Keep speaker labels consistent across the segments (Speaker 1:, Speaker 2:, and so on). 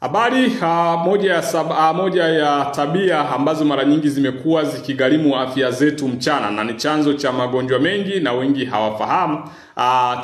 Speaker 1: Habari, moja ya tabia ambazo mara nyingi zimekuwa zikigharimu afya zetu mchana na ni chanzo cha magonjwa mengi na wengi hawafahamu.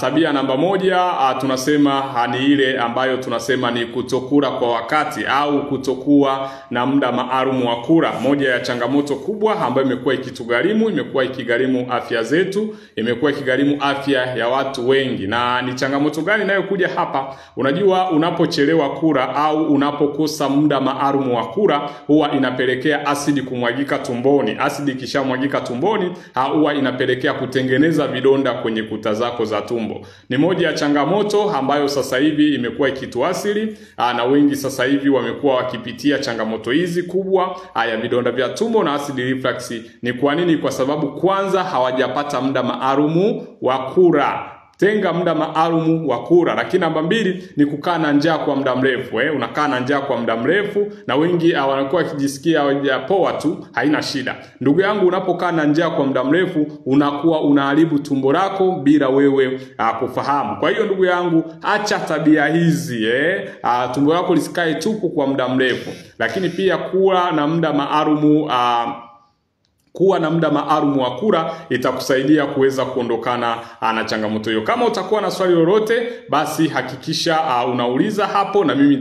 Speaker 1: Tabia namba moja tunasema ni ile ambayo tunasema ni kutokula kwa wakati au kutokuwa na muda maalum wa kula. Moja ya changamoto kubwa ambayo imekuwa ikitugharimu, imekuwa ikigharimu afya zetu, imekuwa ikigharimu afya ya watu wengi. Na ni changamoto gani inayokuja hapa? Unajua, unapochelewa kula au unapokosa muda maalum wa kula, huwa inapelekea asidi kumwagika tumboni. Asidi kishamwagika tumboni, huwa inapelekea kutengeneza vidonda kwenye kuta zako za tumbo. Ni moja ya changamoto ambayo sasa hivi imekuwa ikituasili, na wengi sasa hivi wamekuwa wakipitia changamoto hizi kubwa ya vidonda vya tumbo na acid reflux. Ni kwa nini? Kwa sababu kwanza hawajapata muda maalum wa kula. Tenga muda maalum wa kula. Lakini namba mbili ni kukaa na njaa kwa muda mrefu. Unakaa na njaa kwa muda mrefu, na wengi wanakuwa wakijisikia poa tu, haina shida. Ndugu yangu, unapokaa na njaa kwa muda mrefu, unakuwa unaharibu tumbo lako bila wewe kufahamu. Kwa hiyo ndugu yangu, acha tabia hizi. Tumbo lako lisikae tupu kwa muda mrefu. Lakini pia kuwa na muda maalum wa kula itakusaidia kuweza kuondokana na changamoto hiyo. Kama utakuwa na swali lolote, basi hakikisha unauliza hapo na mimi